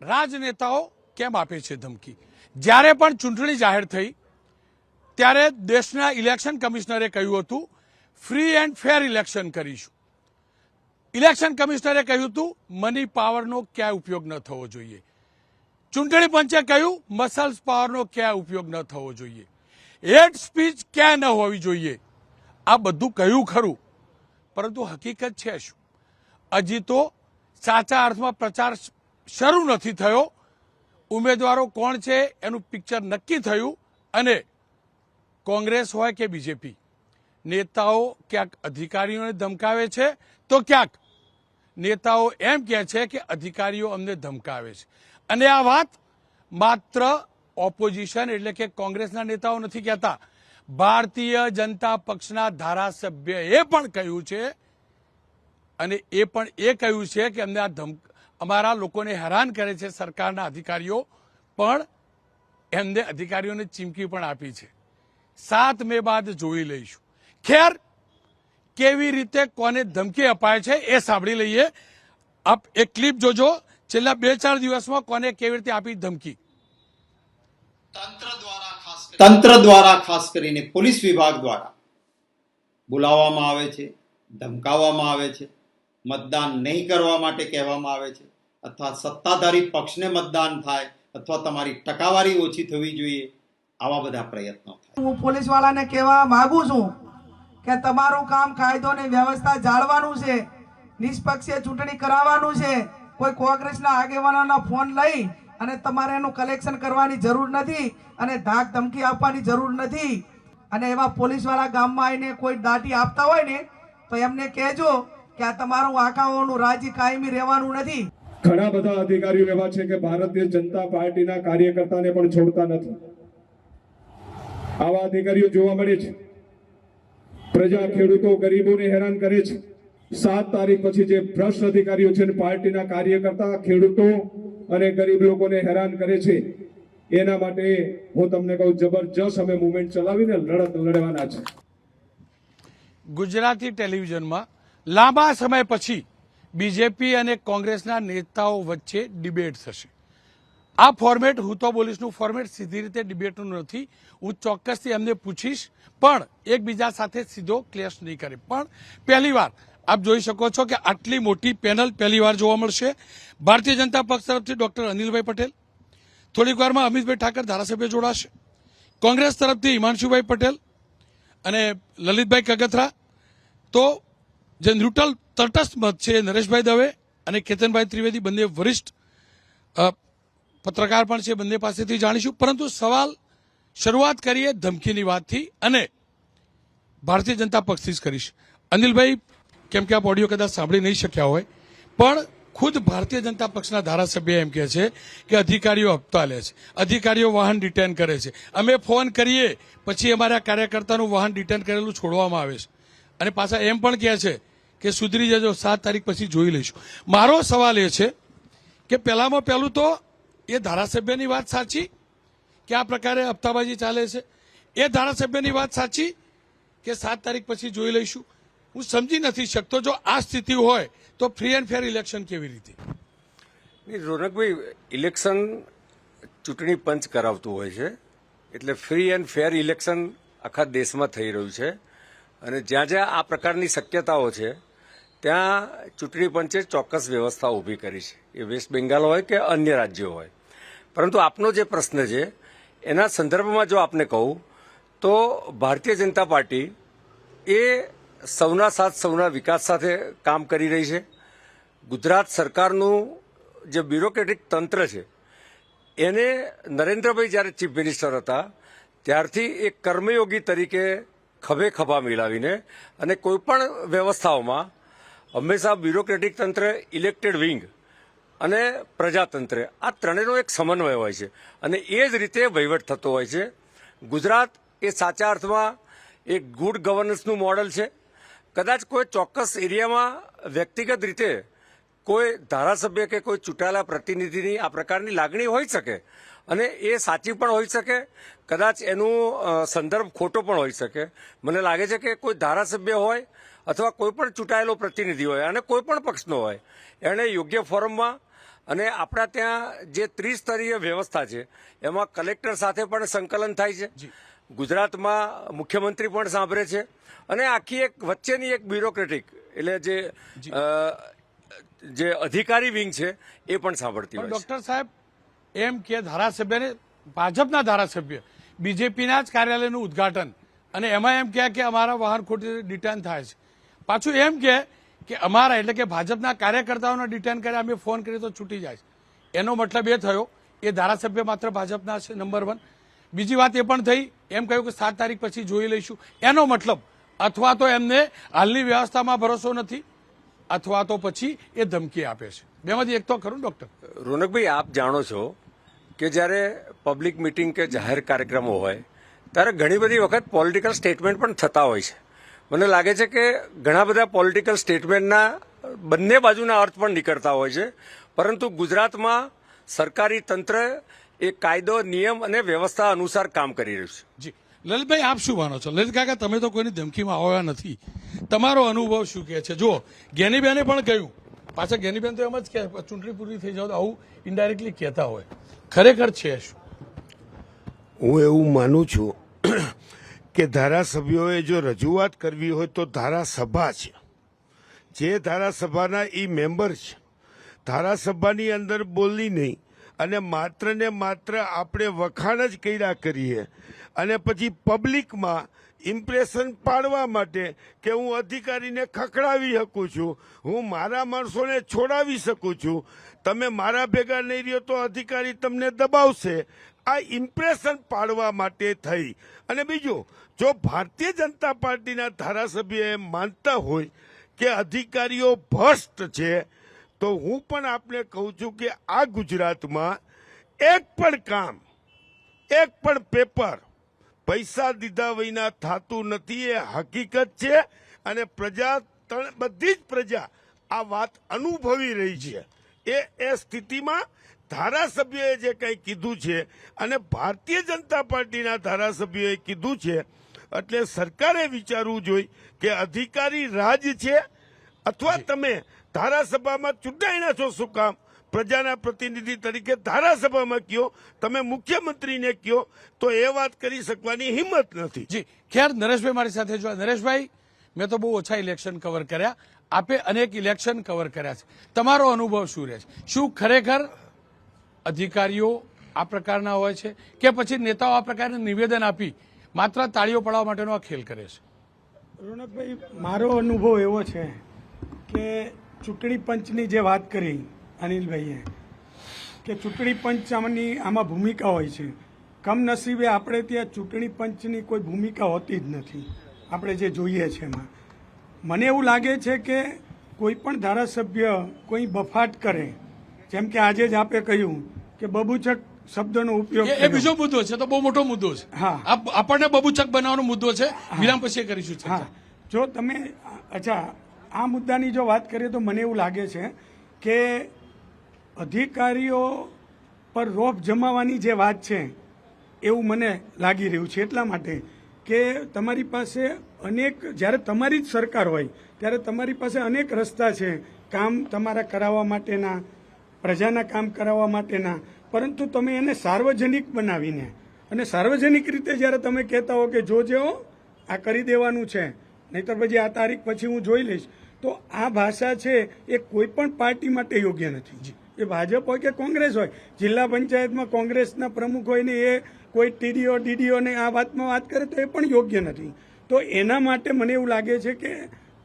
રાજનેતાઓ કેમ આપે છે ધમકી? જ્યારે પણ ચૂંટણી જાહેર થઈ ત્યારે દેશના ઇલેક્શન કમિશનરે કહ્યું હતું ફ્રી એન્ડ ફેર ઇલેક્શન કરીશું. ઇલેક્શન કમિશનરે કહ્યું હતું મની પાવરનો ક્યાંય ઉપયોગ ન થવો જોઈએ. ચૂંટણી પંચે કહ્યું મસલ્સ પાવરનો ક્યાંય ઉપયોગ ન થવો જોઈએ. હેટ સ્પીચ ક્યાંય ન હોવી જોઈએ. આ બધું કહ્યું ખરું, પરંતુ હકીકત છે શું? હજી તો સાચા અર્થમાં પ્રચાર શરૂ નથી થયો. ઉમેદવારો કોણ છે એનું પિક્ચર નક્કી થયું અને કોંગ્રેસ હોય કે બીજેપી, નેતાઓ ક્યાંક અધિકારીઓને ધમકાવે છે તો ક્યાંક નેતાઓ એમ કહે છે કે અધિકારીઓ અમને ધમકાવે છે. અને આ વાત માત્ર ઓપોઝિશન એટલે કે કોંગ્રેસના નેતાઓ નથી કહેતા, ભારતીય જનતા પક્ષના ધારાસભ્યએ પણ કહ્યું છે. અને એ પણ એ કહ્યું છે કે અમને અમારા લોકોને હેરાન કરે છે સરકારના અધિકારીઓ, પણ એમને અધિકારીઓને ચીમકી પણ આપી છે. 7 મે બાદ જોઈ લઈશું. ખેર, કેવી રીતે કોને ધમકી અપાય છે એ સાંભળી લઈએ. આપ એક ક્લિપ જોજો. છેલ્લા 2-4 દિવસમાં કોને કેવી રીતે આપી ધમકી. તંત્ર દ્વારા ખાસ કરીને પોલીસ વિભાગ દ્વારા બોલાવવામાં આવે છે, ધમકાવવામાં આવે છે, મતદાન નહીં કરવા માટે કહેવામાં આવે છે, અથવા સત્તાધારી પક્ષને મતદાન થાય અથવા તમારી ટકાવારી ઓછી થવી જોઈએ, આવા બધા પ્રયત્નો થાય. હું પોલીસ વાળાને કહેવા માંગુ છું કે તમારું કામ કાયદો અને વ્યવસ્થા જાળવાનું છે, નિષ્પક્ષે ચૂંટણી કરાવવાનું છે. કોઈ કોંગ્રેસના આગેવાનોના ફોન લઈ અને તમારે એનું કલેક્શન કરવાની જરૂર નથી અને ધાક ધમકી આપવાની જરૂર નથી. અને એવા પોલીસ વાળા ગામમાં આવીને કોઈ દાટી આપતા હોય ને તો એમને કહેજો કે આ તમારું આકાઓનું રાજ્ય કાયમી રહેવાનું નથી. ઘણા બધા અધિકારીઓ એવા છે કે ભારતીય જનતા પાર્ટીના કાર્યકર્તાને પણ છોડતા નથી. આવા અધિકારીઓ જોવા મળે છે. પ્રજા, ખેડૂતો, ગરીબોને હેરાન કરે છે. 7 તારીખ પછી જે ભ્રષ્ટ અધિકારીઓ છે પાર્ટીના કાર્યકર્તા, ખેડૂતો અને ગરીબ લોકોને હેરાન કરે છે, એના માટે હું તમને કહું, જબરજસ્ત અમે મુવમેન્ટ ચલાવીને લડત લડવાના છે. ગુજરાતી ટેલિવિઝનમાં લાંબા સમય પછી બીજેપી અને કોંગ્રેસના નેતાઓ વચ્ચે ડિબેટ થશે. આ ફોર્મેટ હું તો બોલીશનું ફોર્મેટ સીધી રીતે ડિબેટનું નથી. હું ચોક્કસથી એમને પૂછીશ, પણ એકબીજા સાથે સીધો ક્લેશ નહીં કરે. પણ પહેલીવાર આપ જોઈ શકો છો કે આટલી મોટી પેનલ પહેલીવાર જોવા મળશે. ભારતીય જનતા પક્ષ તરફથી ડોક્ટર અનિલભાઈ પટેલ, થોડીક વારમાં અમિતભાઈ ઠાકર ધારાસભ્ય જોડાશે. કોંગ્રેસ તરફથી હિમાંશુભાઈ પટેલ અને લલિતભાઈ કગથરા. તો જે ન્યુટ્રલ તટસ્થ મત છે નરેશભાઈ દવે અને કેતનભાઈ ત્રિવેદી, બંને વરિષ્ઠ પત્રકાર પણ છે, બંને પાસેથી જાણીશું. પરંતુ સવાલ શરૂઆત કરીએ ધમકીની વાતથી અને ભારતીય જનતા પક્ષથી જ કરીશ. અનિલભાઈ, કેમ કે આપ ઓડિયો કદાચ સાંભળી નહીં શક્યા હોય, પણ ખુદ ભારતીય જનતા પક્ષના ધારાસભ્ય એમ કહે છે કે અધિકારીઓ હપ્તા લે છે, અધિકારીઓ વાહન ડિટેન કરે છે, અમે ફોન કરીએ પછી અમારા કાર્યકર્તાનું વાહન ડિટેન કરેલું છોડવામાં આવે છે, અને પાછા એમ પણ કહે છે કે સુધરી જજો, 7 તારીખ પછી જોઈ લઈશું. મારો સવાલ એ છે કે પહેલામાં પહેલું તો એ ધારાસભ્યની વાત સાચી કે આ પ્રકારે હપ્તાબાજી ચાલે છે? એ ધારાસભ્યની વાત સાચી કે 7 તારીખ પછી જોઈ લઈશું? હું સમજી નથી શકતો. જો આ સ્થિતિ હોય તો ફ્રી એન્ડ ફેર ઇલેક્શન કેવી રીતે? રોનકભાઈ, ઇલેક્શન ચૂંટણી પંચ કરાવતું હોય છે, એટલે ફ્રી એન્ડ ફેર ઇલેક્શન આખા દેશમાં થઈ રહ્યું છે. અને જ્યાં જ્યાં આ પ્રકારની શક્યતાઓ છે ત્યાં ચૂંટણી પંચે ચોક્કસ વ્યવસ્થા ઊભી કરી છે, એ વેસ્ટ બેંગાલ હોય કે અન્ય રાજ્યો હોય. પરંતુ આપનો જે પ્રશ્ન છે એના સંદર્ભમાં જો આપને કહું તો ભારતીય જનતા પાર્ટી એ સૌના સાથ સૌના વિકાસ સાથે કામ કરી રહી છે. ગુજરાત સરકારનું જે બ્યુરોક્રેટિક તંત્ર છે એને નરેન્દ્રભાઈ જ્યારે ચીફ મિનિસ્ટર હતા ત્યારથી એક કર્મયોગી તરીકે ખભે ખભા મિલાવીને અને કોઈપણ વ્યવસ્થાઓમાં હંમેશા બ્યુરોક્રેટિક તંત્ર, ઇલેક્ટેડ વિંગ અને પ્રજાતંત્ર, આ ત્રણેયનો એક સમન્વય હોય છે અને એ જ રીતે વહીવટ થતો હોય છે. ગુજરાત એ સાચા અર્થમાં એક ગુડ ગવર્નન્સનું મોડલ છે. કદાચ કોઈ ચોક્કસ એરિયામાં વ્યક્તિગત રીતે કોઈ ધારાસભ્ય કે કોઈ ચૂંટાયેલા પ્રતિનિધિની આ પ્રકારની લાગણી હોઈ શકે અને એ સાચી પણ હોઈ શકે, કદાચ એનું સંદર્ભ ખોટો પણ હોઈ શકે. મને લાગે છે કે કોઈ ધારાસભ્ય હોય અથવા કોઈ પણ ચૂંટાયેલો પ્રતિનિધિ હોય અને કોઈ પણ પક્ષનો હોય, એણે યોગ્ય ફોરમમાં અને આપણા ત્યાં જે ત્રિસ્તરીય વ્યવસ્થા છે એમાં કલેક્ટર સાથે પણ સંકલન થાય છે, ગુજરાતમાં મુખ્યમંત્રી પણ સાંભળે છે, અને આખી એક વચ્ચેની એક બ્યુરોક્રેટિક એટલે જે અધિકારી વિંગ છે એ પણ સાંભળતી હોય છે. ડોક્ટર સાહેબ એમ કે ધારાસભ્યને ભાજપના ધારાસભ્ય બીજેપીના જ કાર્યાલયનું ઉદ્ઘાટન અને એમાં એમ કહે કે અમારા વાહન ખોટી ડિટેન થાય છે, પાછું એમ કે અમારા એટલે કે ભાજપના કાર્યકર્તાઓને ડિટેન કરે અમે ફોન કરીએ તો છૂટી જાય છે. એનો મતલબ એ થયો એ ધારાસભ્ય માત્ર ભાજપના છે, નંબર 1. બીજી વાત એ પણ થઈ એમ કહ્યું કે 7 તારીખ પછી જોઈ લઈશું. એનો મતલબ અથવા તો એમને હાલની વ્યવસ્થામાં ભરોસો નથી અથવા તો પછી એ ધમકી આપે છે. બેમાંથી એક તો ખરું ડોક્ટર. રોનકભાઈ, આપ જાણો છો કે જ્યારે પબ્લિક મિટિંગ કે જાહેર કાર્યક્રમો હોય ત્યારે ઘણી બધી વખત પોલિટિકલ સ્ટેટમેન્ટ પણ થતા હોય છે. મને લાગે છે કે ઘણા બધા પોલિટિકલ સ્ટેટમેન્ટના બંને બાજુના અર્થ પણ નીકળતા હોય છે, પરંતુ ગુજરાતમાં સરકારી તંત્ર એ કાયદો, નિયમ અને વ્યવસ્થા અનુસાર કામ કરી રહ્યું છે. જી લલિતભાઈ, આપ શું માનો છો? લલિત કાકા, તમે તો કોઈની ધમકીમાં આવ્યા નથી, તમારો અનુભવ શું કહે છે? જુઓ, જ્ઞાનીબેને પણ કહ્યું, પાછા જ્ઞાનીબેન તો એમ જ કે ચૂંટણી પૂરી થઈ જાવ તો આવું ઇનડાયરેક્ટલી કહેતા હોય, ખરેખર છે શું? હું એવું માનું છું કે ધારાસભ્યોએ જો રજૂઆત કરવી હોય તો ધારાસભા છે, જે ધારાસભાના એ મેમ્બર છે, ધારાસભાની અંદર બોલની નહીં અને માત્ર ને માત્ર આપણે વખાણ જ કર્યા કરીએ અને પછી પબ્લિકમાં ઇમ્પ્રેશન પાડવા માટે કે હું અધિકારીને ખખડાવી શકું છું, હું મારા માણસોને છોડાવી શકું છું, તમે મારા ભેગા નહીં રહ્યો તો અધિકારી તમને દબાવશે, આ ઇમ્પ્રેશન પાડવા માટે થઈ. અને બીજું, જો ભારતીય જનતા પાર્ટીના ધારાસભ્ય એમ માનતા હોય કે અધિકારીઓ ભ્રષ્ટ છે તો હું પણ આપને કહું છું કે આ ગુજરાતમાં એક પણ કામ, એક પણ પેપર પૈસા દીધા વિના થતું નથી, એ હકીકત છે. અને પ્રજા, બધી જ પ્રજા આ વાત અનુભવી રહી છે. એ સ્થિતિમાં ધારાસભ્યોએ જે કંઈ કીધું છે અને ભારતીય જનતા પાર્ટીના ધારાસભ્યોએ કીધું છે, એટલે સરકારે વિચારવું જોઈએ કે અધિકારી રાજ છે અથવા તમે ધારાસભામાં ચૂંટાયેલા છો શું કામ? પ્રજાના પ્રતિનિધિ તરીકે ધારાસભામાં કયો, તમે મુખ્યમંત્રીને કયો, તો એ વાત કરી શકવાની હિંમત નથી. જી, ખેર નરેશભાઈ મારી સાથે જોયા. નરેશભાઈ, મેં તો બહુ ઓછા ઇલેક્શન કવર કર્યા, આપે અનેક ઇલેક્શન કવર કર્યા છે, તમારો અનુભવ શું રહે છે? શું ખરેખર અધિકારીઓ આ પ્રકારના હોય છે કે પછી નેતાઓ આ પ્રકારના નિવેદન આપી માત્ર તાળીઓ પડાવવા માટેનો આ ખેલ કરે છે? રોનકભાઈ, મારો અનુભવ એવો છે કે ચૂંટણી પંચની જે વાત કરી અનિલભાઈએ કે ચૂંટણી પંચ આમાં ભૂમિકા હોય છે, કમનસીબે આપણે ત્યાં ચૂંટણી પંચની કોઈ ભૂમિકા હોતી જ નથી. આપણે જે જોઈએ છે એમાં મને એવું લાગે છે કે કોઈ પણ ધારાસભ્ય કોઈ બફાટ કરે, જેમ કે આજે જ આપે કહ્યું કે બબુચક શબ્દનો ઉપયોગ એ બીજો મુદ્દો છે, તો બહુ મોટો મુદ્દો છે. હા, આપણને બબુચક બનાવવાનો મુદ્દો છે, વિરામ પછી કરીશું. હા, જો તમે આ મુદ્દાની જો વાત કરીએ તો મને એવું લાગે છે કે અધિકારીઓ પર રોપ જમાવવાની જે વાત છે એવું મને લાગી રહ્યું છે. એટલા માટે કે તમારી પાસે જ્યારે તમારી જ સરકાર હોય ત્યારે તમારી પાસે અનેક રસ્તા છે કામ તમારા કરાવવા માટેના, પ્રજાના કામ કરાવવા માટેના, પરંતુ તમે એને સાર્વજનિક બનાવીને અને સાર્વજનિક રીતે જ્યારે તમે કહેતા હો કે જોજે આ કરી દેવાનું છે, નહીતર પછી આ તારીખ પછી હું જોઈ લઈશ, તો આ ભાષા છે એ કોઈ પણ પાર્ટી માટે યોગ્ય નથી. એ ભાજપ હોય કે કોંગ્રેસ હોય, જિલ્લા પંચાયતમાં કોંગ્રેસના પ્રમુખ હોય ને એ કોઈ ટીડીઓ ડીડીઓને આ વાતમાં વાત કરે તો એ પણ યોગ્ય નથી. તો એના માટે મને એવું લાગે છે કે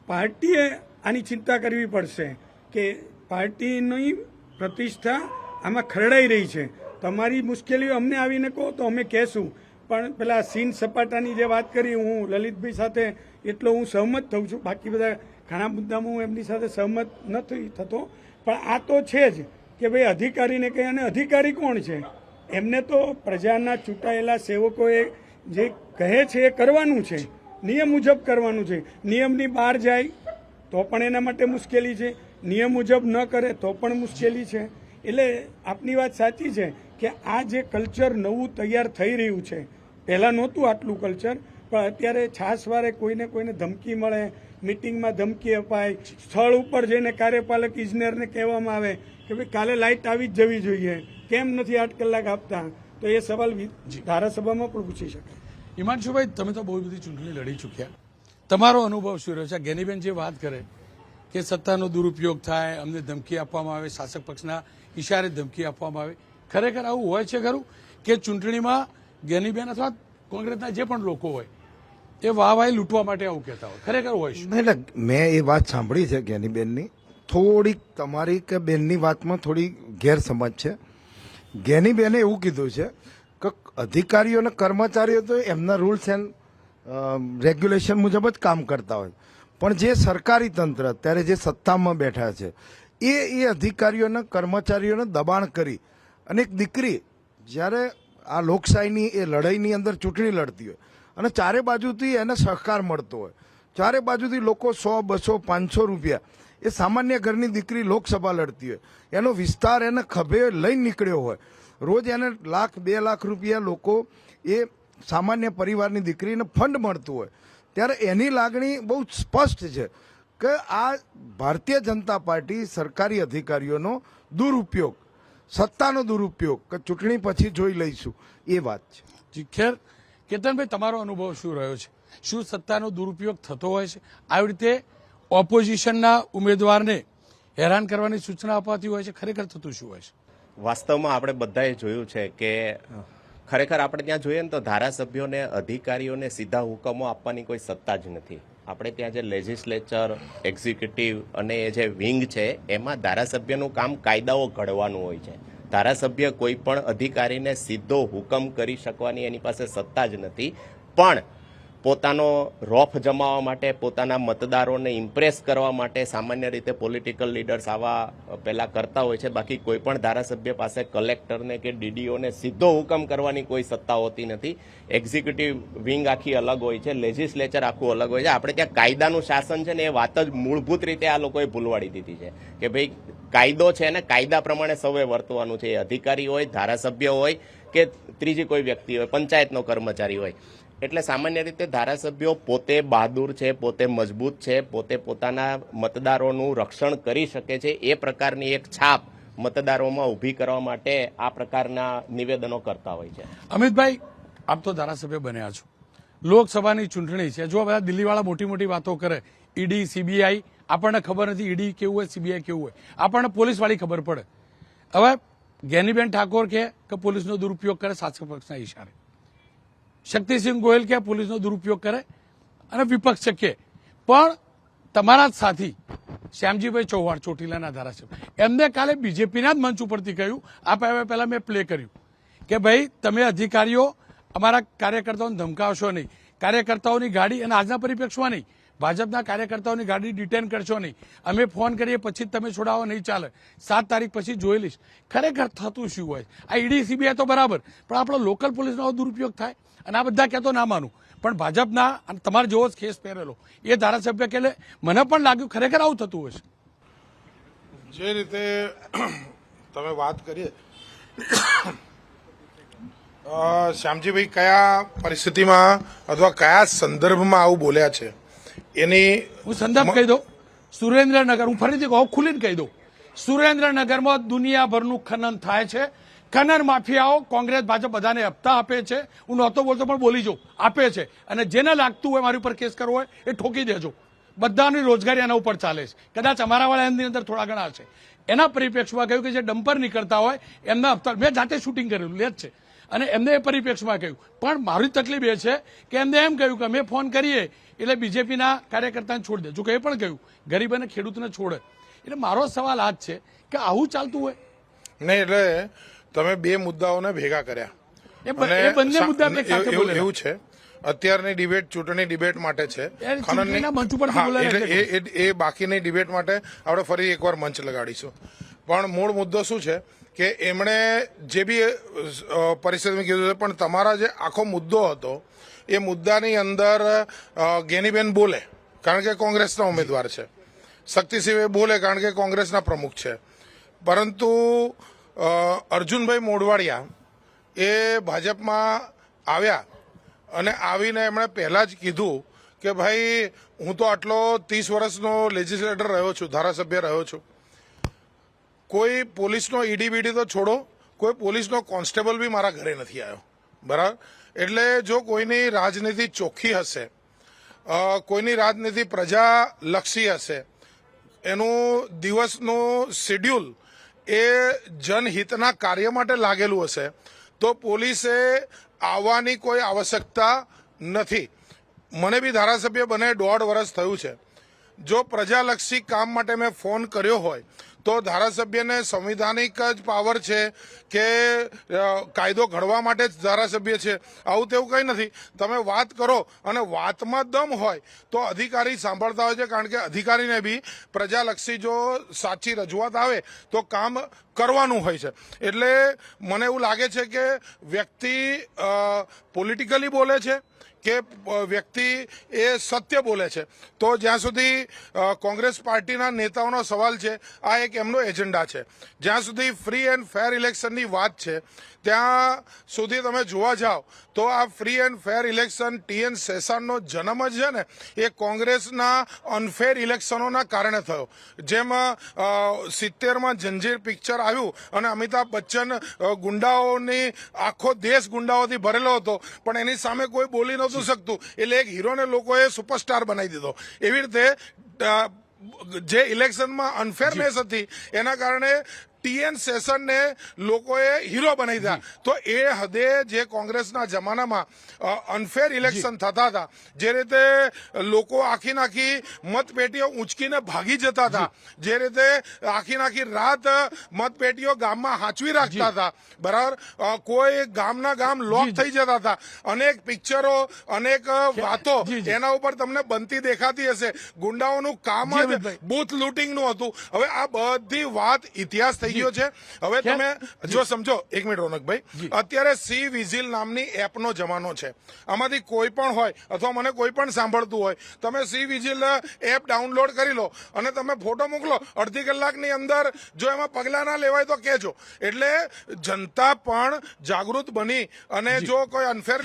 પાર્ટીએ આની ચિંતા કરવી પડશે કે પાર્ટીની પ્રતિષ્ઠા આમાં ખરડાઈ રહી છે. તમારી મુશ્કેલીઓ અમને આવીને કહો તો અમે કહેશું, પણ પેલા સીન સપાટાની જે વાત કરી, હું લલિતભાઈ સાથે એટલો હું સહમત થઉં છું, બાકી બધા ઘણા મુદ્દામાં હું એમની સાથે સહમત નથી થતો. પણ આ તો છે જ કે ભાઈ અધિકારીને કહે, અને અધિકારી કોણ છે? એમને તો પ્રજાના ચૂંટાયેલા સેવકોએ જે કહે છે એ કરવાનું છે, નિયમ મુજબ કરવાનું છે. નિયમની બહાર જાય તો પણ એના માટે મુશ્કેલી છે, નિયમ મુજબ ન કરે તો પણ મુશ્કેલી છે. એટલે આપની વાત સાચી છે કે આ જે કલ્ચર નવું તૈયાર થઈ રહ્યું છે, પહેલાં નહોતું આટલું કલ્ચર, પણ અત્યારે છાસવારે કોઈને ધમકી મળે, મિટિંગમાં ધમકી અપાય, સ્થળ ઉપર જઈને કાર્યપાલક ઇજનેરને કહેવામાં આવે કે ભાઈ કાલે લાઇટ આવી જ જવી જોઈએ, કેમ નથી 8 કલાક આપતા, તો એ સવાલ ધારાસભામાં પણ પૂછી શકાય. હિમાંશુભાઈ, તમે તો બહુ બધી ચૂંટણી લડી ચૂક્યા, તમારો અનુભવ શું રહ્યો છે? જ્ઞાનીબેન જે વાત કરે કે સત્તાનો દુરુપયોગ થાય, અમને ધમકી આપવામાં આવે, શાસક પક્ષના ઇશારે ધમકી આપવામાં આવે, ખરેખર આવું હોય છે ખરું કે ચૂંટણીમાં જ્ઞાનીબેન અથવા કોંગ્રેસના જે પણ લોકો હોય એ વાહવાહી લૂંટવા માટે આવું કહેતા હોય, ખરેખર હોય છે? એટલે મેં એ વાત સાંભળી છે જ્ઞાનીબેનની. થોડીક તમારી કે બેનની વાતમાં થોડી ગેરસમજ છે. જ્ઞાનીબેને એવું કીધું છે કે અધિકારીઓ અને કર્મચારીઓ તો એમના રૂલ્સ એન્ડ રેગ્યુલેશન મુજબ જ કામ કરતા હોય, પણ જે સરકારી તંત્ર અત્યારે જે સત્તામાં બેઠા છે એ અધિકારીઓને કર્મચારીઓને દબાણ કરી અને એક દીકરી જ્યારે આ લોકશાહીની એ લડાઈની અંદર ચૂંટણી લડતી હોય અને ચારે બાજુથી એને સહકાર મળતો હોય, ચારે બાજુથી લોકો 100, 200, 500 રૂપિયા, એ સામાન્ય ઘરની દીકરી લોકસભા લડતી હોય, એનો વિસ્તાર એને ખભે લઈને નીકળ્યો હોય, રોજ એને 1 લાખ 2 લાખ રૂપિયા લોકો એ સામાન્ય પરિવારની દીકરીને ફંડ મળતું હોય, ત્યારે એની લાગણી બહુ સ્પષ્ટ છે કે આ ભારતીય જનતા પાર્ટી સરકારી અધિકારીઓનો દુરુપયોગ, સત્તાનો દુરુપયોગ કે ચૂંટણી પછી જોઈ લઈશું એ વાત છે. જી, ખેર કેતનભાઈ, તમારો અનુભવ શું રહ્યો છે? શું સત્તાનો દુરુપયોગ થતો હોય છે? આવી રીતે ઓપોઝિશનના ઉમેદવારને હેરાન કરવાની સૂચના અપાતી હોય છે, ખરેખર થતું શું હોય છે? વાસ્તવમાં આપણે બધાએ જોયું છે કે ખરેખર આપણે ત્યાં જોઈએ ને તો ધારાસભ્યોને, અધિકારીઓને સીધા હુકમો આપવાની કોઈ સત્તા જ નથી. આપણે ત્યાં જે લેજિસ્લેચર, એક્ઝિક્યુટિવ અને એ જે વિંગ છે એમાં ધારાસભ્યનું કામ કાયદાઓ ઘડવાનું હોય છે. ધારાસભ્ય કોઈ પણ અધિકારીને સીધો હુકમ કરી શકવાની એની પાસે સત્તા જ નથી, પણ પોતાનો રોફ જમાવવા માટે, પોતાના મતદારોને ઇમ્પ્રેસ કરવા માટે સામાન્ય રીતે પોલિટિકલ લીડર્સ આવા પહેલા કરતા હોય છે. બાકી કોઈ પણ ધારાસભ્ય પાસે કલેક્ટરને કે ડીડીઓને સીધો હુકમ કરવાની કોઈ સત્તા હોતી નથી. એક્ઝિક્યુટિવ વિંગ આખી અલગ હોય છે, લેજિસ્લેચર આખું અલગ હોય છે. આપણે ત્યાં કાયદાનું શાસન છે ને એ વાત જ મૂળભૂત રીતે આ લોકોએ ભૂલવાડી દીધી છે કે ભાઈ કાયદો છે ને કાયદા પ્રમાણે સૌએ વર્તવાનું છે. એ અધિકારી હોય, ધારાસભ્ય હોય કે ત્રીજી કોઈ વ્યક્તિ હોય, પંચાયતનો કર્મચારી હોય. એટલે સામાન્ય રીતે ધારાસભ્યો પોતે બહાદુર છે, પોતે મજબૂત છે, પોતે પોતાના મતદારોનું રક્ષણ કરી શકે છે, એ પ્રકારની એક છાપ મતદારોમાં ઊભી કરવા માટે આ પ્રકારના નિવેદનો કરતા હોય છે. અમિતભાઈ, આપ તો ધારાસભ્ય બન્યા છો, લોકસભાની ચૂંટણી છે, જો બધા દિલ્હીવાળા મોટી મોટી વાતો કરે, ઈડી, સીબીઆઈ, આપણને ખબર નથી ઈડી કેવું હોય, સીબીઆઈ કેવું હોય, આપણને પોલીસવાળી ખબર પડે. હવે જ્ઞાનીબેન ઠાકોર કે પોલીસનો દુરુપયોગ કરે શાસક પક્ષના ઇશારે, શક્તિસિંહ ગોયલ કે પોલીસનો દુરુપયોગ કરે, અને વિપક્ષ કે પણ તમારા જ સાથી શ્યામજીભાઈ ચૌહાણ, ચોટીલાના ધારાસભ્ય, એમને કાલે બીજેપીના જ મંચ ઉપરથી કહ્યું, આ પહેલા મેં પ્લે કર્યું કે ભાઈ તમે અધિકારીઓ અમારા કાર્યકર્તાઓને ધમકાવશો નહીં, કાર્યકર્તાઓની ગાડી, અને આજના પરિપ્રેક્ષમાં નહીં, ભાજપના કાર્યકર્તાઓની ગાડી ડિટેન કરશો નહીં, અમે ફોન કરીએ પછી જ તમે છોડાવો, નહીં ચાલે, 7 તારીખ પછી જોઈ લઈશ. ખરેખર થતું શું હોય? આ ઈડી, સીબીઆઈ તો બરાબર, પણ આપણો લોકલ પોલીસનો દુરુપયોગ થાય, અને આ બધા કહેતો ના માનું, પણ ભાજપના અને તમારે જેવો જ ખેસ પહેરેલો એ ધારાસભ્ય કે મને પણ લાગ્યું ખરેખર આવું થતું હશે. જે રીતે તમે વાત કરીએ, શ્યામજીભાઈ કયા પરિસ્થિતિમાં અથવા કયા સંદર્ભમાં આવું બોલ્યા છે એની હું સંદર્ભ કહી દઉં. સુરેન્દ્રનગર, હું ફરીથી કહું, ખુલીને કહી દઉં, સુરેન્દ્રનગરમાં દુનિયાભરનું ખનન થાય છે. ખનન માફિયાઓ, કોંગ્રેસ, ભાજપ બધાને હપ્તા આપે છે. હું નહોતો બોલતો પણ બોલી જાઉં, આપે છે, અને જેને લાગતું હોય મારી ઉપર કેસ કરવો હોય એ ઠોકી દેજો. બધાની રોજગારી એના ઉપર ચાલે છે. કદાચ અમારા વાળા એની અંદર થોડા ઘણા છે. એના પરિપ્રેક્ષમાં કહ્યું કે જે ડમ્પર નીકળતા હોય એમના હપ્તા, મેં જાતે શૂટિંગ કરેલું લે જ છે, અને એમને એ પરિપ્રેક્ષમાં કહ્યું. પણ મારી તકલીફ એ છે કે એમને એમ કહ્યું કે અમે ફોન કરીએ એટલે બીજેપીના કાર્યકર્તાને છોડી દે. જો કે એ પણ કહ્યું ગરીબ અને ખેડૂતને છોડે. એટલે મારો સવાલ આ જ છે કે આવું ચાલતું હોય નહીં. એટલે તમે બે મુદ્દાઓને ભેગા કર્યા, એ બંને મુદ્દા આપણે સાથે બોલેલા. એવું છે અત્યારની ડિબેટ ચૂંટણી ડિબેટ માટે છે, ચૂંટણીના મંચ ઉપરથી બોલેલા એટલે એ બાકીની ડિબેટ માટે આપણે ફરી એકવાર મંચ લગાડીશું. પણ મૂળ મુદ્દો શું છે કે એમણે જે બી પરિસ્થિતિમાં કીધું છે, પણ તમારા જે આખો મુદ્દો હતો એ મુદ્દાની અંદર જ્ઞાનીબેન બોલે કારણ કે કોંગ્રેસના ઉમેદવાર છે, શક્તિસિંહ બોલે કારણ કે કોંગ્રેસના પ્રમુખ છે, પરંતુ અર્જુનભાઈ મોઢવાડિયા એ ભાજપમાં આવ્યા અને આવીને એમણે પહેલાં જ કીધું કે ભાઈ હું તો આટલો 30 વર્ષનો લેજિસ્લેટર રહ્યો છું, ધારાસભ્ય રહ્યો છું, કોઈ પોલીસનો ઈડીબીડી તો છોડો, કોઈ પોલીસનો કોન્સ્ટેબલ બી મારા ઘરે નથી આવ્યો, બરાબર. એટલે જો કોઈની રાજનીતિ ચોખ્ખી હશે, કોઈની રાજનીતિ પ્રજાલક્ષી હશે, એનું દિવસનું શેડ્યુલ એ જનહિતના કાર્ય માટે લાગેલું હશે, તો પોલીસે આવવાની કોઈ આવશ્યકતા નથી. મને બી ધારાસભ્ય બને 1.5 વર્ષ થયું છે. જો પ્રજાલક્ષી કામ માટે મેં ફોન કર્યો હોય તો ધારાસભ્યને સંવિધાનિક જ પાવર છે કે કાયદો ઘડવા માટે જ ધારાસભ્ય છે, આવું તેવું કંઈ નથી. તમે વાત કરો અને વાતમાં દમ હોય તો અધિકારી સાંભળતા હોય છે, કારણ કે અધિકારીને બી પ્રજાલક્ષી જો સાચી રજૂઆત આવે તો કામ કરવાનું હોય છે. એટલે મને એવું લાગે છે કે વ્યક્તિ પોલિટિકલી બોલે છે કે વ્યક્તિ એ સત્ય બોલે છે. તો જ્યાં સુધી કોંગ્રેસ પાર્ટીના નેતાઓનો સવાલ છે, આ એક એમનો એજન્ડા છે. જ્યાં સુધી ફ્રી એન્ડ ફેર ઇલેક્શનની વાત છે ત્યાં સુધી તમે જોવા જાઓ તો આ free and fair election TN શેષાનનો જન્મ જ છે ને એ કોંગ્રેસના અનફેર ઇલેક્શનોના કારણે થયો. જેમ 70માં જંજીર પિક્ચર આવ્યું અને અમિતાભ બચ્ચન ગુંડાઓની આખો દેશ ગુંડાઓથી ભરેલો હતો, પણ એની સામે કોઈ બોલી નહોતું શકતું, એટલે એક હીરોને લોકોએ સુપરસ્ટાર બનાવી દીધો. એવી રીતે જે ઇલેક્શનમાં અનફેરનેસ હતી એના કારણે TN શેષનને લોકોએ હીરો બનાવી દીધા. તો એ હદે જે કોંગ્રેસના જમાનામાં અનફેર ઇલેક્શન થતા હતા, જે રીતે લોકો આખી મતપેટીઓ ઊંચકીને ભાગી જતા હતા, જે રીતે આખી રાત મતપેટીઓ ગામમાં હાંચવી રાખતા હતા, બરાબર, કોઈ ગામના ગામ લોક થઈ જતા હતા, અનેક પિક્ચરો, અનેક વાતો એના ઉપર તમને બનતી દેખાતી હશે. ગુંડાઓનું કામ જ બૂથ લૂંટિંગનું હતું. હવે આ બધી વાત ઇતિહાસ થઈ ગયો છે. હવે તમે જો સમજો, એક મિનિટ રોનકભાઈ, અત્યારે સી વિઝિલ નામની એપનો જમાનો છે. આમાંથી કોઈ પણ હોય અથવા મને કોઈ પણ સાંભળતું હોય, તમે સી વિઝિલ એપ ડાઉનલોડ કરી લો અને તમે ફોટો મોકલો, અડધી કલાકની અંદર જો એમાં પગલાં ના લેવાય તો કહેજો. એટલે જનતા પણ જાગૃત બની અને જો કોઈ અનફેર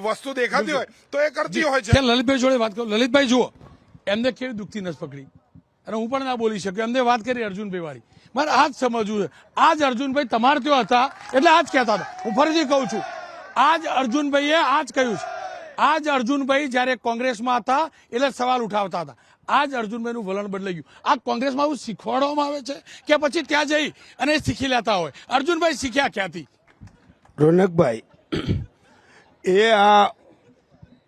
વસ્તુ દેખાતી હોય તો એ કરતી હોય છે. લલિતભાઈ જોડે વાત કરું. લલિતભાઈ જુઓ, એમને કેવી દુખતી નસ પકડી અને હું પણ ના બોલી શક્યો. એમને વાત કરી અર્જુનભાઈ વાળી, મારે આ જ સમજવું છે. આજ અર્જુનભાઈ તમારે ત્યાં હતા એટલે આજ કહેતા હતા. હું ફરીથી કહું છું, આજ અર્જુનભાઈએ આજ કહ્યું છે. આજ અર્જુનભાઈ જયારે કોંગ્રેસમાં હતા એટલે સવાલ ઉઠાવતા હતા. આજ અર્જુનભાઈનું વલણ બદલાઈ ગયું. આ કોંગ્રેસમાં આવું શીખવાડવામાં આવે છે કે પછી ત્યાં જઈ અને શીખી લેતા હોય? અર્જુનભાઈ શીખ્યા ક્યાંથી? રોનકભાઈ, એ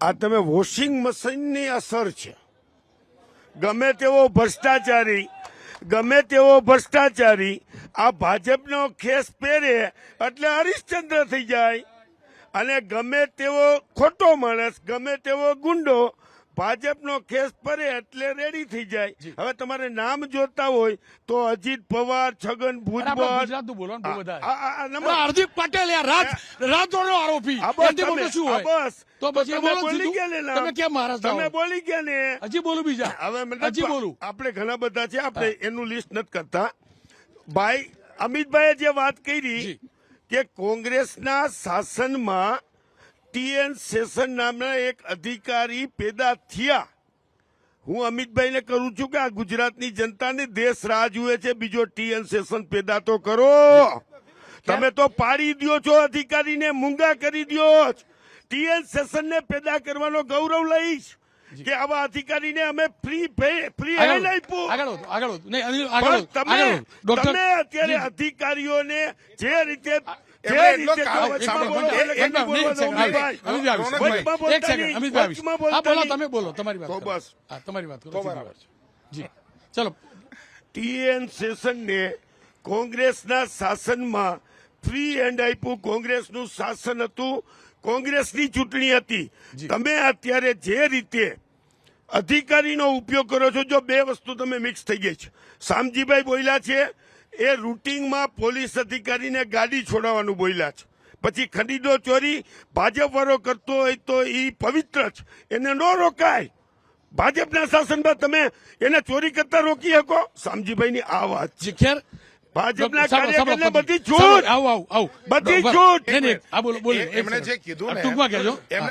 આ તમે વોશિંગ મશીનની અસર છે. ગમે તેવો ભ્રષ્ટાચારી આ ભાજપનો ખેસ પહેરે એટલે હરિશ્ચંદ્ર થઈ જાય, અને ગમે તેવો ખોટો માણસ, ગમે તેવો ગુંડો ભાજપનો ખેસ પહેરે એટલે રેડી થઈ જાય. હવે તમારે નામ જોતા હોય તો અજીત પવાર, છગન ભુજબળ, ગુજરાતનું બોલવાનું બહુ વધારે. હાર્દિક પટેલ રાજોનો આરોપી શું હોય? બસ તો પછી બોલી ગયા ને, તમે કેમ મહારાજ તમે બોલી ગયા ને, હજી બોલું બીજા. હવે હજી બોલું. આપણે ઘણા બધા છે, આપણે એનું લિસ્ટ નથી કરતા. ભાઈ અમિતભાઈએ જે વાત કરી કે કોંગ્રેસના શાસનમાં TN શેષન નામના એક અધિકારી પેદા થયા. હું અમિતભાઈને કરું છું કે આ ગુજરાતની જનતાને દેશ રાહ જુએ છે, બીજો TN શેષન પેદા તો કરો. તમે તો પાડી દો છો, અધિકારીને મૂંગા કરી દો. TN શેષનને પેદા કરવાનો ગૌરવ લઈશ કે આવા અધિકારીને અમે ફ્રી તમે અત્યારે અધિકારીઓને જે રીતે ચલો, TN શેષનને કોંગ્રેસના શાસનમાં ફ્રી હેન્ડ આપ્યું. કોંગ્રેસનું શાસન હતું, કોંગ્રેસની ચૂંટણી હતી. તમે અત્યારે જે રીતે અધિકારીનો ઉપયોગ કરો છો, જો બે વસ્તુ તમે મિક્સ થઈ ગઈ છે. શામજીભાઈ બોલ્યા છે એ રૂટિંગમાં પોલીસ અધિકારીને ગાડી છોડાવવાનું બોલ્યા છે. પછી ખરીદો ચોરી ભાજપ વાળો કરતો હોય તો એ પવિત્ર છે, એને ન રોકાય. ભાજપના શાસનમાં તમે એને ચોરી કરતા રોકી શકો? શામજીભાઈની આ વાત છે. ખેર ભાજપના કાર્યકરને બધી છૂટ, બધી છૂટ. એમણે જે કીધું ને,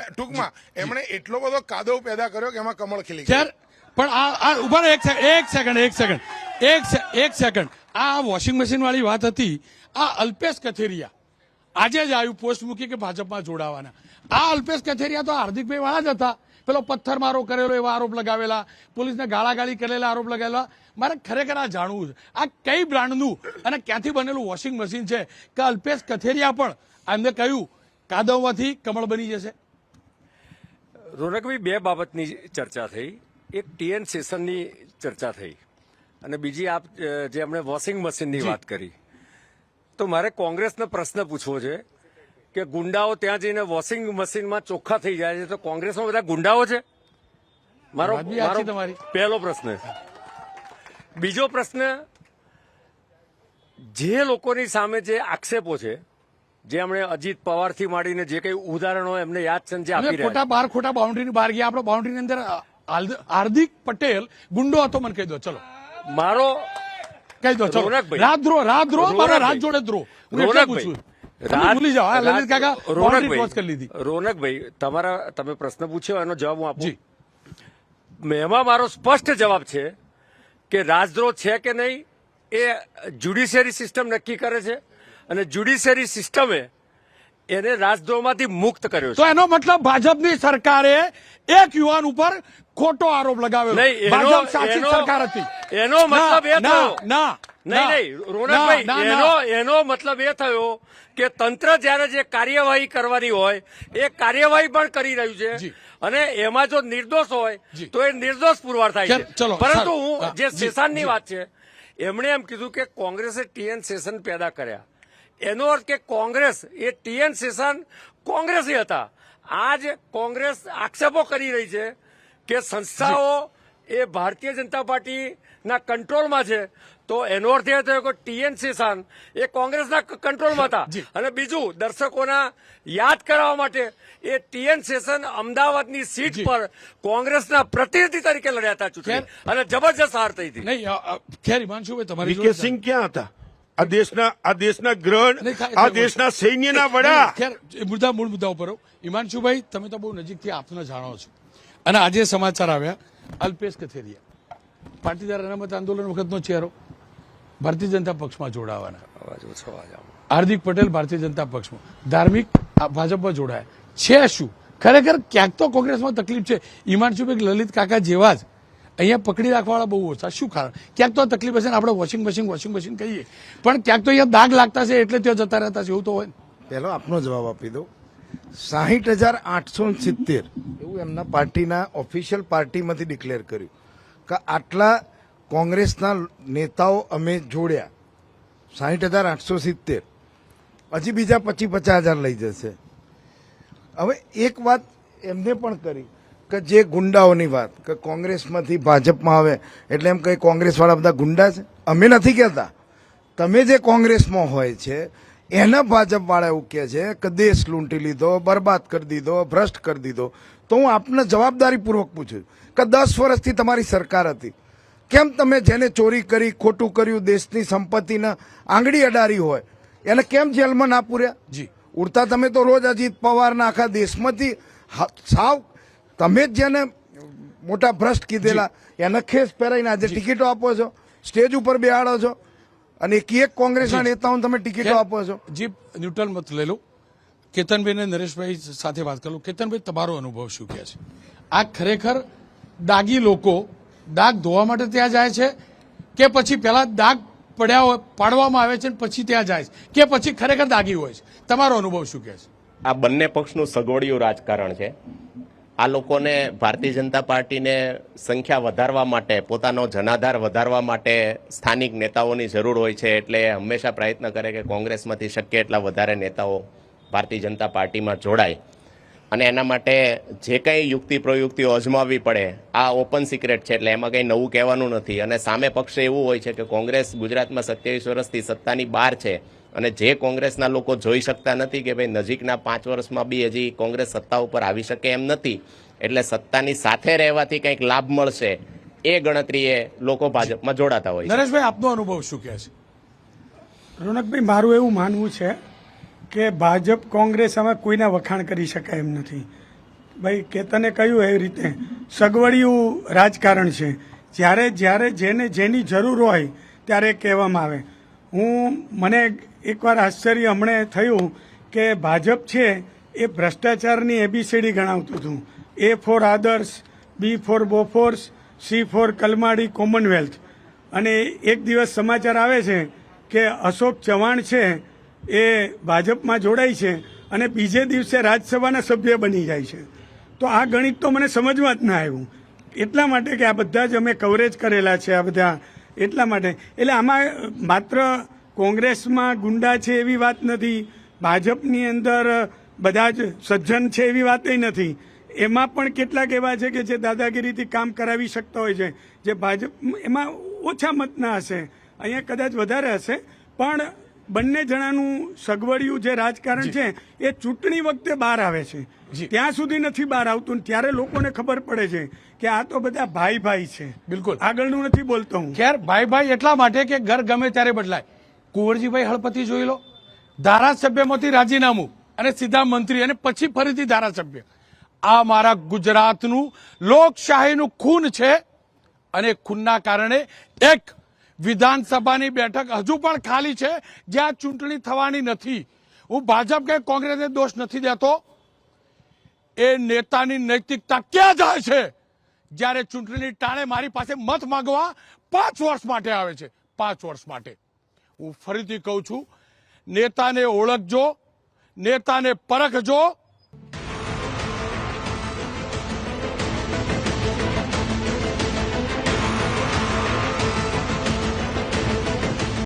ટૂંકમાં એમણે એટલો બધો કાદવ પેદા કર્યો કે એમાં કમળ ખીલી ગયું. પણ આ ઉભા એક સેકન્ડ આ વોશિંગ મશીન વાળી વાત હતી. આ અલ્પેશ કથેરિયા આજે જ આવ્યું પોસ્ટ મૂકી કે ભાજપમાં જોડાવાના. આ અલ્પેશ કથેરિયા તો હાર્દિકભાઈ વાળા જ હતા. પેલો પથ્થરમારો કરેલો એવા આરોપ લગાવેલા, પોલીસને ગાળાગાળી કરેલા આરોપ લગાવેલા. મારે ખરેખર આ જાણવું છે આ કઈ બ્રાન્ડનું અને ક્યાંથી બનેલું વોશિંગ મશીન છે કે અલ્પેશ કથેરિયા પણ એમને કહ્યું કાદવમાંથી કમળ બની જશે. રોનકભાઈ, બે બાબતની ચર્ચા થઈ. એક ટીએન સેશનની ચર્ચા થઈ અને બીજી આપ જે હમણે વોશિંગ મશીનની વાત કરી. તો મારે કોંગ્રેસને પ્રશ્ન પૂછવો છે કે ગુંડાઓ ત્યાં જઈને વોશિંગ મશીનમાં ચોખ્ખા થઈ જાય છે, તો કોંગ્રેસમાં બધા ગુંડાઓ છે? મારો વાત બી સાચી તમારી. પહેલો પ્રશ્ન. બીજો પ્રશ્ન, જે લોકોની સામે જે આક્ષેપો છે, જે હમણે અજીત પવારથી માંડીને જે કઈ ઉદાહરણો એમને યાદ છે જે આપી રહ્યા ખોટા ખોટા બાઉન્ડ્રીની બહાર ગયા. આપણે બાઉન્ડ્રીની અંદર હાર્દિક પટેલ ગુંડો હતો, મને કહી દો. ચલો મારો કહી દો. ચલો રોનકભાઈ, રાતદ્રોહ મારા રાત જોડે દ્રોહ. હું એટલે પૂછું છું. તમે ભૂલી જાઓ. આ લલિત કાકા boundary cross કરી લીધી. રોનકભાઈ, તમે પ્રશ્ન પૂછ્યો એનો જવાબ હું આપું. એમાં મારો સ્પષ્ટ જવાબ છે કે રાજદ્રોહ છે કે નહીં એ જ્યુડિશિયરી સિસ્ટમ નક્કી કરે છે અને જ્યુડિશિયરી સિસ્ટમે એને રાજદ્રોહમાંથી મુક્ત કર્યો છે. તો એનો મતલબ ભાજપની સરકારે એક યુવાન ઉપર ખોટો આરોપ લગાવ્યો. નહીં, ભાજપ સાચી સરકાર હતી. એનો મતલબ એ થયો નહીં રોનકભાઈ, એનો મતલબ એ થયો કે તંત્ર જયારે જે કાર્યવાહી કરવાની હોય એ કાર્યવાહી પણ કરી રહ્યું છે અને એમાં જો નિર્દોષ હોય તો એ નિર્દોષ પુરવાર થાય છે. પરંતુ હું જે સેશનની વાત છે, એમણે એમ કીધું કે કોંગ્રેસે ટીએન સેશન પેદા કર્યા. એનો અર્થ કે કોંગ્રેસ એ ટીએન સેશન કોંગ્રેસી હતા. આજ કોંગ્રેસ આક્ષેપો કરી રહી છે કે સંસ્થાઓ એ ભારતીય જનતા પાર્ટીના કંટ્રોલમાં છે. તો એનો અર્થ એ થયો કે ટીએન સેશન એ કોંગ્રેસના કંટ્રોલમાં હતા. અને બીજું, દર્શકોના યાદ કરાવવા માટે એ ટીએન સેશન અમદાવાદની સીટ પર કોંગ્રેસના પ્રતિનિધિ તરીકે લડ્યા હતા ચૂંટણી અને જબરજસ્ત હાર થઈ હતી. નહીં ખેર હિમાંશુભાઈ, તમારી વીકે સિંહ ક્યાં હતા? આ દેશના ગ્રહ, આ દેશના સૈન્યના વડા. ખેર મૂળ મુદ્દા ઉપર હિમાંશુભાઈ, તમે તો બહુ નજીકથી આપને જાણો છો અને આજે સમાચાર આવ્યા અલ્પેશ કથેરિયા પાટીદાર અનામત આંદોલન વખતનો ચહેરો ભારતીય જનતા પક્ષમાં જોડાવાના. હાર્દિક પટેલ ભારતીય જનતા પક્ષમાં, ધાર્મિક ભાજપમાં જોડાયા છે. શું ખરેખર ક્યાંક તો કોંગ્રેસમાં તકલીફ છે? હિમાંશુભાઈ, લલિત કાકા જેવા જ અહીંયા પકડી રાખવાવાળા બહુ ઓછા. શું કારણ? ક્યાંક તો તકલીફ હશે ને. આપણે વોશિંગ મશીન કહીએ પણ ક્યાંક તો અહીંયા દાગ લાગતા છે એટલે ત્યાં જતા રહેતા છે. એવું તો હોય. પહેલો આપનો જવાબ આપી દો. 60,870 એવું એમના પાર્ટીના ઓફિશિયલ પાર્ટીમાંથી ડિક્લેર કર્યું કે આટલા કોંગ્રેસના નેતાઓ અમે જોડ્યા. 60,870 હજી બીજા 50,000 લઈ જશે. હવે એક વાત એમને પણ કરી કે જે ગુંડાઓની વાત કે કોંગ્રેસમાંથી ભાજપમાં આવે એટલે એમ કઈ કોંગ્રેસવાળા બધા ગુંડા છે. અમે નથી કહેતા. તમે જે કોંગ્રેસમાં હોય છે એના ભાજપવાળા એવું કહે છે કે દેશ લૂંટી લીધો, બરબાદ કરી દીધો, ભ્રષ્ટ કરી દીધો. તો હું આપને જવાબદારીપૂર્વક પૂછું કે 10 વર્ષથી તમારી સરકાર હતી, કેમ તમે જેને ચોરી કરી, ખોટું કર્યું, દેશની સંપત્તિને આંગળી અડારી હોય એને કેમ જેલમાં ના પૂર્યા? જી ઉડતા તમે તો રોજ અજીત પવારના આખા દેશમાંથી સાવ તમે જ જેને મોટા ભ્રષ્ટ કીધેલા એને ખેસ પહેરાઈને આજે ટિકિટો આપો છો, સ્ટેજ ઉપર બેહાડો છો અને એક કોંગ્રેસના નેતાઓને તમે ટિકિટો આપો છો. જી ન્યુટ્રલ મત લઈ લો. કેતનભાઈ ને નરેશભાઈ સાથે વાત કરું. કેતનભાઈ, તમારો અનુભવ શું કહે છે? આ ખરેખર દાગી લોકો દાગ ધોવા માટે ત્યાં જાય છે કે પછી પેલા દાગ પડ્યા હોય પાડવામાં આવે છે પછી ત્યાં જાય છે કે પછી ખરેખર દાગી હોય છે? તમારો અનુભવ શું કહે છે? આ બંને પક્ષનું સગવડિયું રાજકારણ છે. આ લોકોને ભારતીય જનતા પાર્ટીને સંખ્યા વધારવા માટે, પોતાનો જનાધાર વધારવા માટે સ્થાનિક નેતાઓની જરૂર હોય છે. એટલે હંમેશા પ્રયત્ન કરે કે કોંગ્રેસમાંથી શક્ય એટલા વધારે નેતાઓ ભારતીય જનતા પાર્ટીમાં જોડાય અને એના માટે જે કંઈ યુક્તિ પ્રયુક્તિઓ અજમાવવી પડે આ ઓપન સિક્રેટ છે. એટલે એમાં કંઈ નવું કહેવાનું નથી. અને સામે પક્ષે એવું હોય છે કે કોંગ્રેસ ગુજરાતમાં 27 વર્ષથી સત્તાની બહાર છે અને જે કોંગ્રેસના લોકો જોઈ શકતા નથી કે ભાઈ નજીકના 5 વર્ષમાં બી હજી કોંગ્રેસ સત્તા ઉપર આવી શકે એમ નથી, એટલે સત્તાની સાથે રહેવાથી કંઈક લાભ મળશે એ ગણતરીએ લોકો ભાજપમાં જોડાતા હોય છે. નરેશભાઈ, આપનો અનુભવ શું કહે છે? રોનકભાઈ, મારું એવું માનવું છે કે ભાજપ કોંગ્રેસ આમાં કોઈના વખાણ કરી શકાય એમ નથી. ભાઈ કેતને કહ્યું એ રીતે સગવડિયું રાજકારણ છે. જ્યારે જેને જેની જરૂર હોય ત્યારે કહેવામાં આવે. મને એકવાર આશ્ચર્ય હમણે થયું કે ભાજપ છે એ ભ્રષ્ટાચારની એબીસીડી ગણાવતું હતું. A for Adarsh, B for Bofors, C for Kalmadi Commonwealth. અને એક દિવસ સમાચાર આવે છે કે અશોક ચવ્હાણ છે એ ભાજપમાં જોડાય છે અને બીજે દિવસે રાજ્યસભાના સભ્ય બની જાય છે. તો આ ગણિત તો મને સમજમાં જ ના આવ્યું. એટલા માટે કે આ બધા જ અમે કવરેજ કરેલા છે આ બધા, એટલા માટે. એટલે આમાં માત્ર કોંગ્રેસમાં ગુંડા છે એવી વાત નથી, ભાજપની અંદર બધા જ સજ્જન છે એવી વાત નથી. એમાં પણ કેટલાક એવા છે કે જે દાદાગીરીથી કામ કરાવી શકતા હોય છે, જે ભાજપ એમાં ઓછા મતના હશે, અહીંયા કદાચ વધારે હશે, પણ બંને જણાનું સગવડિયું જે રાજકારણ છે એ ચૂંટણી વખતે બહાર આવે છે. ત્યાં સુધી નથી બહાર આવતું, ત્યારે લોકોને ખબર પડે છે કે આ તો બધા ભાઈ ભાઈ છે. બિલકુલ આગળનું નથી બોલતો હું. ખેર ભાઈ ભાઈ એટલા માટે કે ઘર ગમે ત્યારે બદલાય. કુંવરજીભાઈ હળપતિ જોઈ લો, ધારાસભ્યમાંથી રાજીનામું અને સીધા મંત્રી અને પછી ફરીથી ધારાસભ્ય. આ મારા ગુજરાતનું લોકશાહીનું ખૂન છે અને ખૂનના કારણે એક વિધાનસભાની બેઠક હજુ પણ ખાલી છે જ્યાં ચૂંટણી થવાની નથી. હું ભાજપ કે કોંગ્રેસને દોષ નથી દેતો, એ નેતાની નૈતિકતા ક્યાં જાય છે જ્યારે ચૂંટણી ટાણે મારી પાસે મત માંગવા 5 વર્ષ માટે આવે છે. 5 વર્ષ માટે. હું ફરીથી કહું છું, નેતાને ઓળખજો, નેતાને પરખજો,